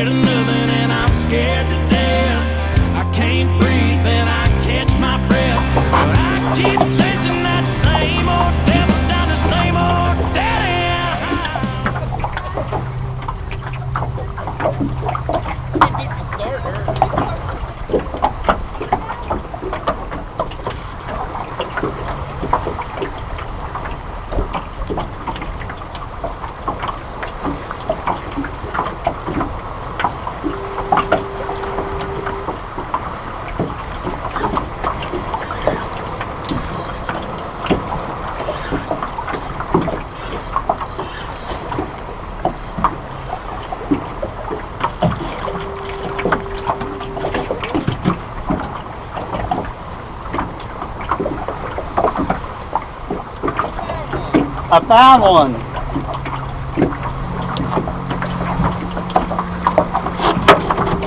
of nothing and I'm scared to death. I can't breathe and I catch my breath, but I keep chasing that same old devil down the same old dead end. I found one.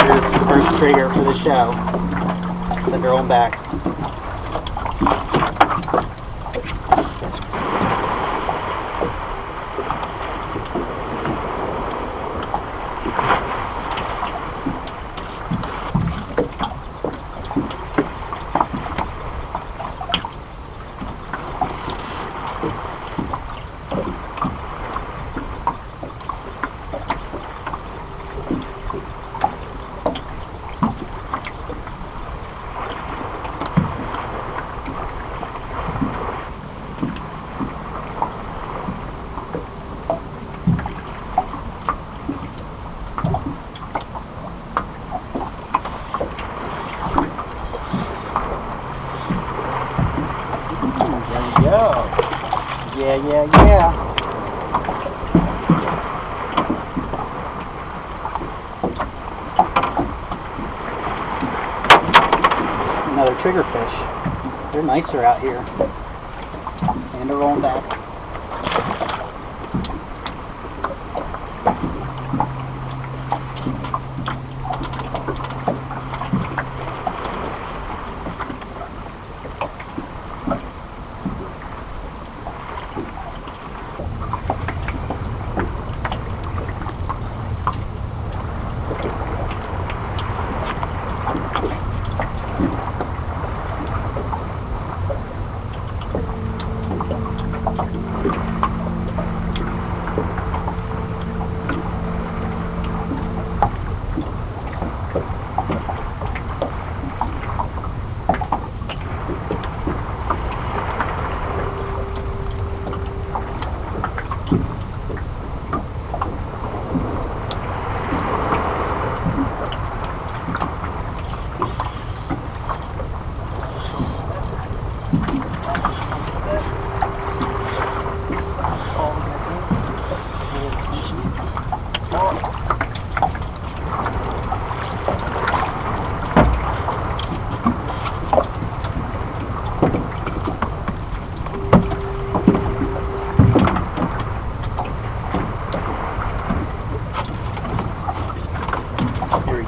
Here's the first trigger for the show. Send her on back. Yeah. Another trigger fish. They're nicer out here. Sand her rolling back.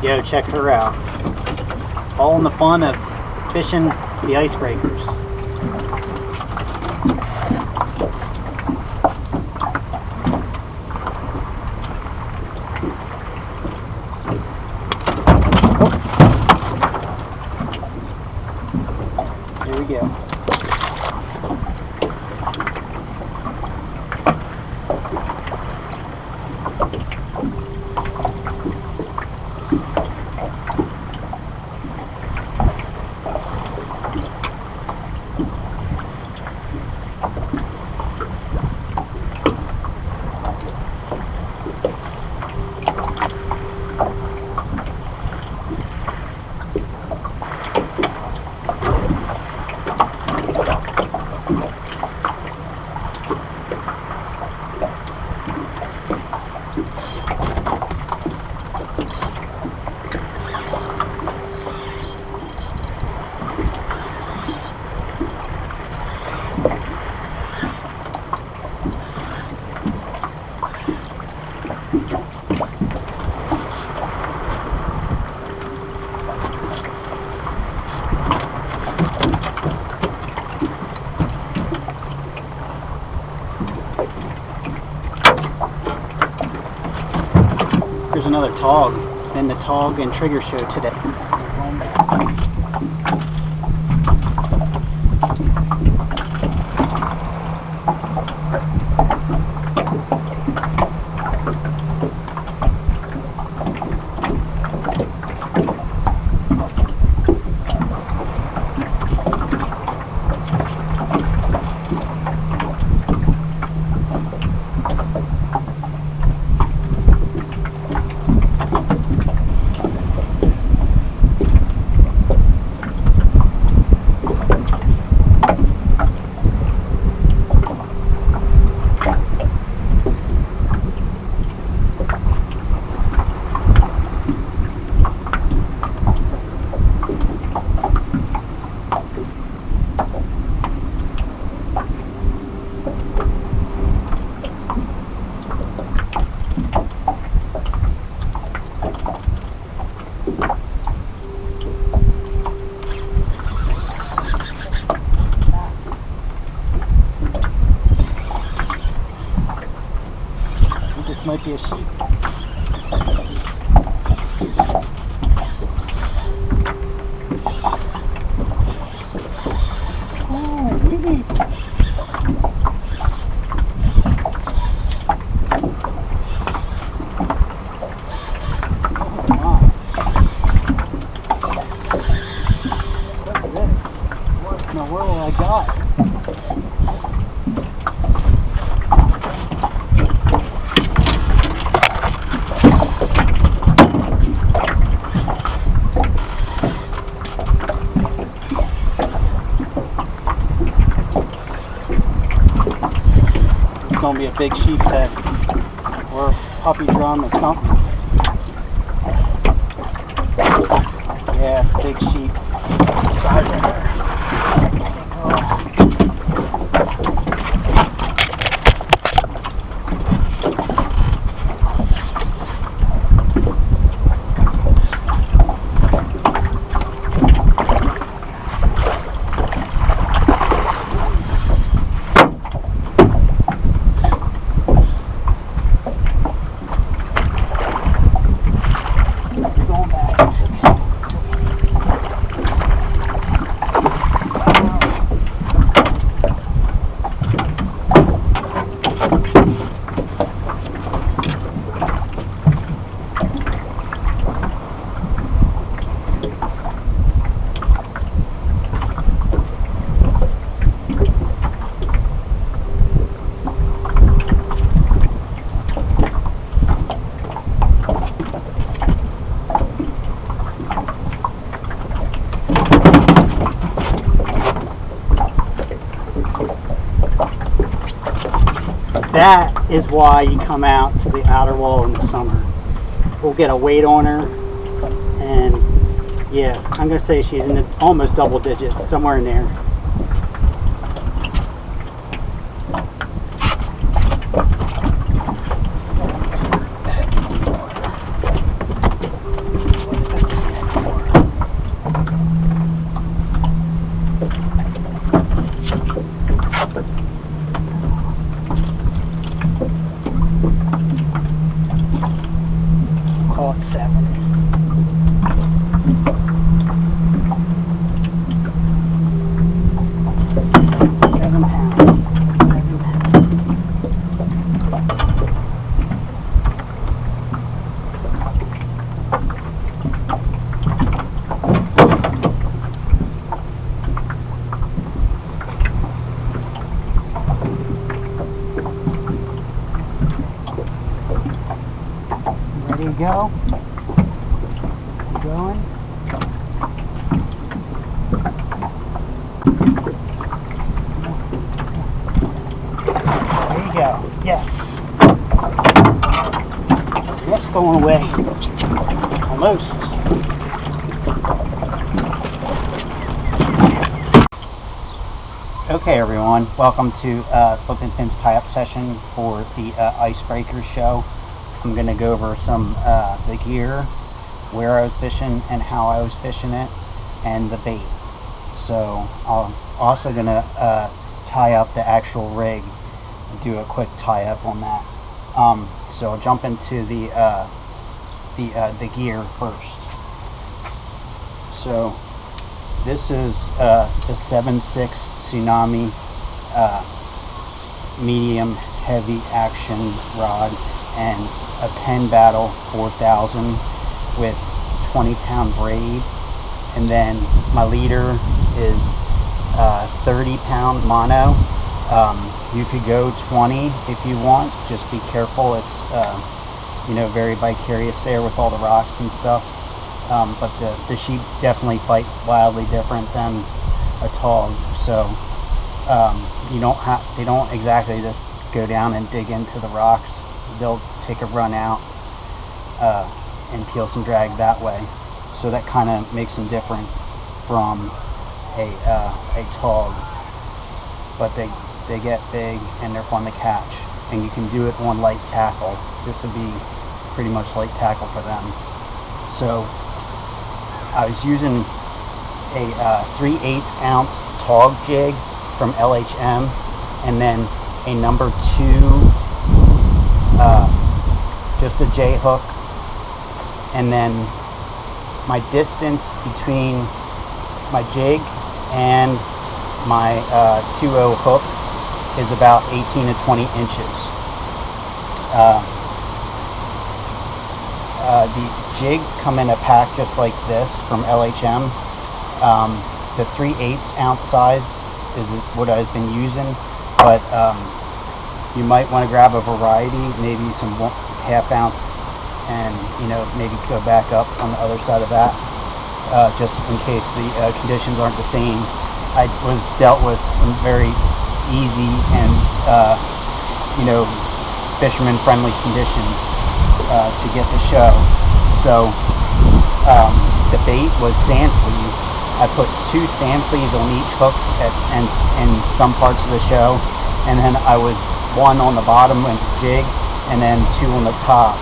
Go check her out. All in the fun of fishing the icebreakers. Oh. Here we go. Here's another tog. been the Tog and Trigger Show today. This might be a sheep. Oh, really? Oh, my. Look at this. What in the world I got? Gonna be a big sheep's head or a puppy drum or something. Yeah, it's a big sheep. The size of her. That is why you come out to the outer wall in the summer. We'll get a weight on her, and yeah, I'm gonna say she's in the almost double digits, somewhere in there. Call it 7. 7 pounds. 7 pounds. Ready to go? Going. There you go. Yes. That's going away. Almost. Okay, everyone. Welcome to FlipNFins tie-up session for the icebreaker show. I'm going to go over some the gear, where I was fishing and how I was fishing it, and the bait. So I'm also going to tie up the actual rig and do a quick tie up on that. So I'll jump into the the gear first. So this is the 7.6 Tsunami medium heavy action rod and a Penn Battle 4000 with 20-pound braid, and then my leader is 30-pound mono. You could go 20 if you want, just be careful. It's very vicarious there with all the rocks and stuff. But the sheep definitely fight wildly different than a tog. So they don't exactly just go down and dig into the rocks. They'll take a run out and peel some drag that way. So that kind of makes them different from a tog. But they get big and they're fun to catch, and you can do it on light tackle. This would be pretty much light tackle for them. So I was using a 3/8 ounce tog jig from LHM, and then a number 2 just a J hook, and then my distance between my jig and my 2.0 hook is about 18 to 20 inches. The jigs come in a pack just like this from LHM. The 3/8 ounce size is what I've been using, but you might want to grab a variety, maybe some 1/2 ounce, and maybe go back up on the other side of that, just in case the conditions aren't the same. I was dealt with some very easy and fisherman friendly conditions to get the show. So the bait was sand fleas. I put 2 sand fleas on each hook in some parts of the show, and then I was 1 on the bottom with the jig and then 2 on the top.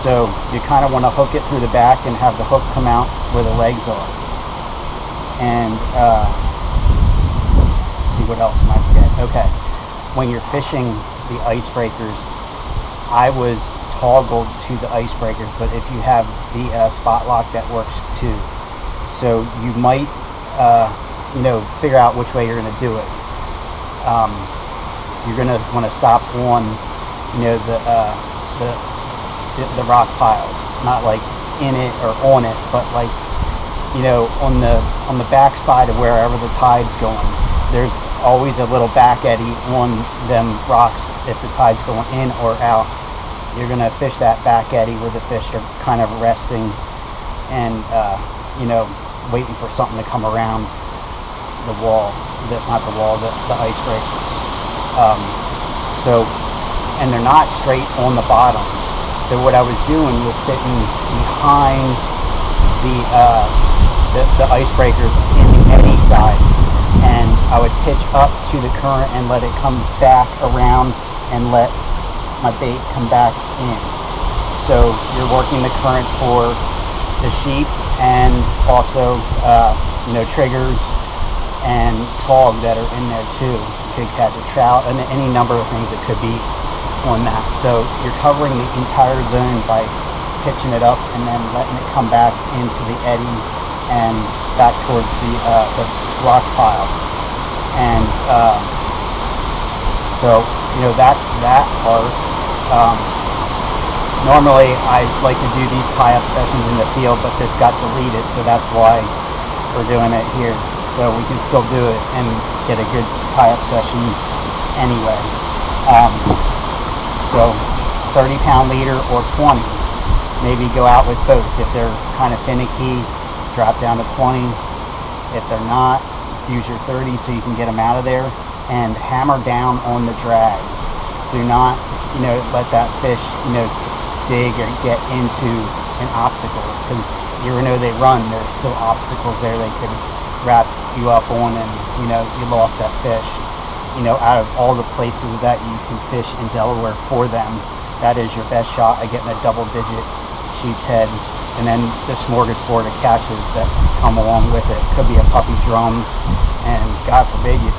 So you kind of want to hook it through the back and have the hook come out where the legs are. And see what else I forget. Okay, when you're fishing the icebreakers, I was toggled to the icebreakers, but if you have the spot lock, that works too. So you might figure out which way you're going to do it. You're going to want to stop on the rock piles, not like in it or on it, but like on the back side of wherever the tide's going. There's always a little back eddy on them rocks if the tide's going in or out. You're going to fish that back eddy where the fish are kind of resting and waiting for something to come around the wall, the icebreaker. And they're not straight on the bottom. So what I was doing was sitting behind the icebreaker in the eddy side, and I would pitch up to the current and let it come back around and let my bait come back in. So you're working the current for the sheep and also triggers and tog that are in there too. You could catch a trout and any number of things that could be on that. So you're covering the entire zone by pitching it up and then letting it come back into the eddy and back towards the rock pile. And that's that part. Normally I like to do these tie-up sessions in the field, but this got deleted, so that's why we're doing it here. So we can still do it and get a good tie-up session anyway. So 30-pound leader or 20. Maybe go out with both. If they're kind of finicky, drop down to 20. If they're not, use your 30 so you can get them out of there, and hammer down on the drag. Do not, let that fish, dig or get into an obstacle, because they run, there's still obstacles there they could wrap you up on, and you lost that fish. Out of all the places that you can fish in Delaware for them, that is your best shot at getting a double-digit sheep's head. And then the smorgasbord of catches that come along with it. Could be a puppy drum, and God forbid you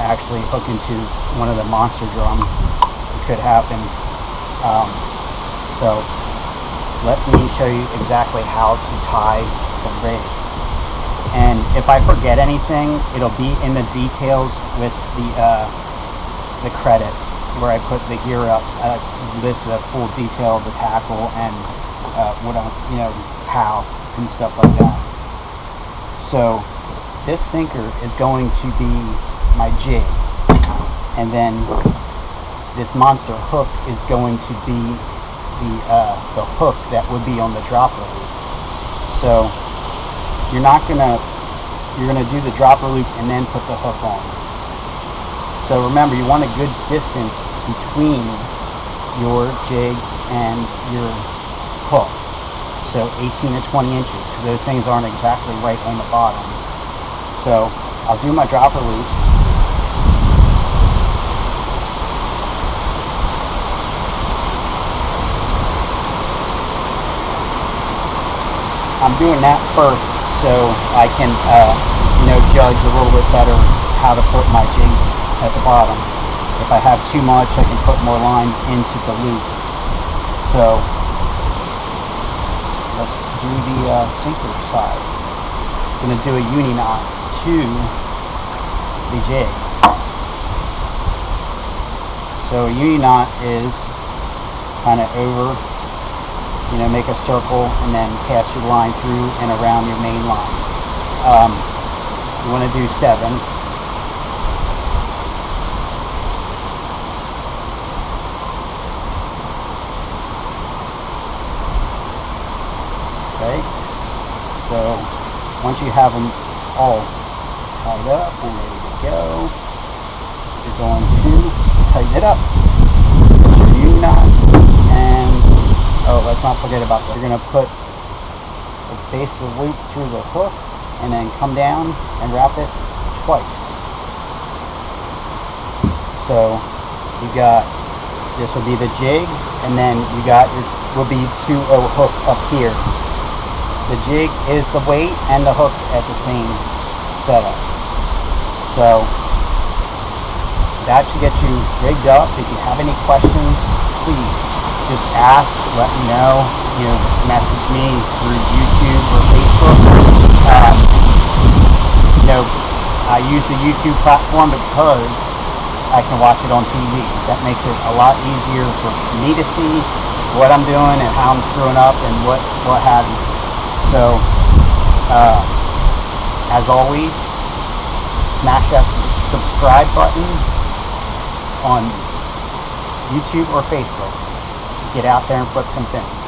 actually hook into one of the monster drums. It could happen. So let me show you exactly how to tie the rig. And if I forget anything, it'll be in the details with the credits where I put the gear up. Lists a full detail of the tackle and what I'm, how and stuff like that. So this sinker is going to be my jig, and then this monster hook is going to be the hook that would be on the dropper loop. So you're gonna do the dropper loop and then put the hook on. So remember, you want a good distance between your jig and your hook. So 18 to 20 inches, because those things aren't exactly right on the bottom. So I'll do my dropper loop. I'm doing that first so I can judge a little bit better how to put my jig at the bottom. If I have too much, I can put more line into the loop. So let's do the sinker side. I'm going to do a uni knot to the jig. So a uni knot is kind of over, make a circle and then pass your line through and around your main line. You want to do 7. Okay, so once you have them all tied up and ready to go, you're going to tighten it up. Put your U-knot, and let's not forget about that. You're going to put the base of the loop through the hook and then come down and wrap it twice. So you got, this will be the jig, and then you got will be 2 hook up here. The jig is the weight and the hook at the same setup. So that should get you rigged up. If you have any questions, please just ask, let me know, message me through YouTube or Facebook. I use the YouTube platform because I can watch it on TV. That makes it a lot easier for me to see what I'm doing and how I'm screwing up and what have you. So, as always, smash that subscribe button on YouTube or Facebook. Get out there and flip some fins.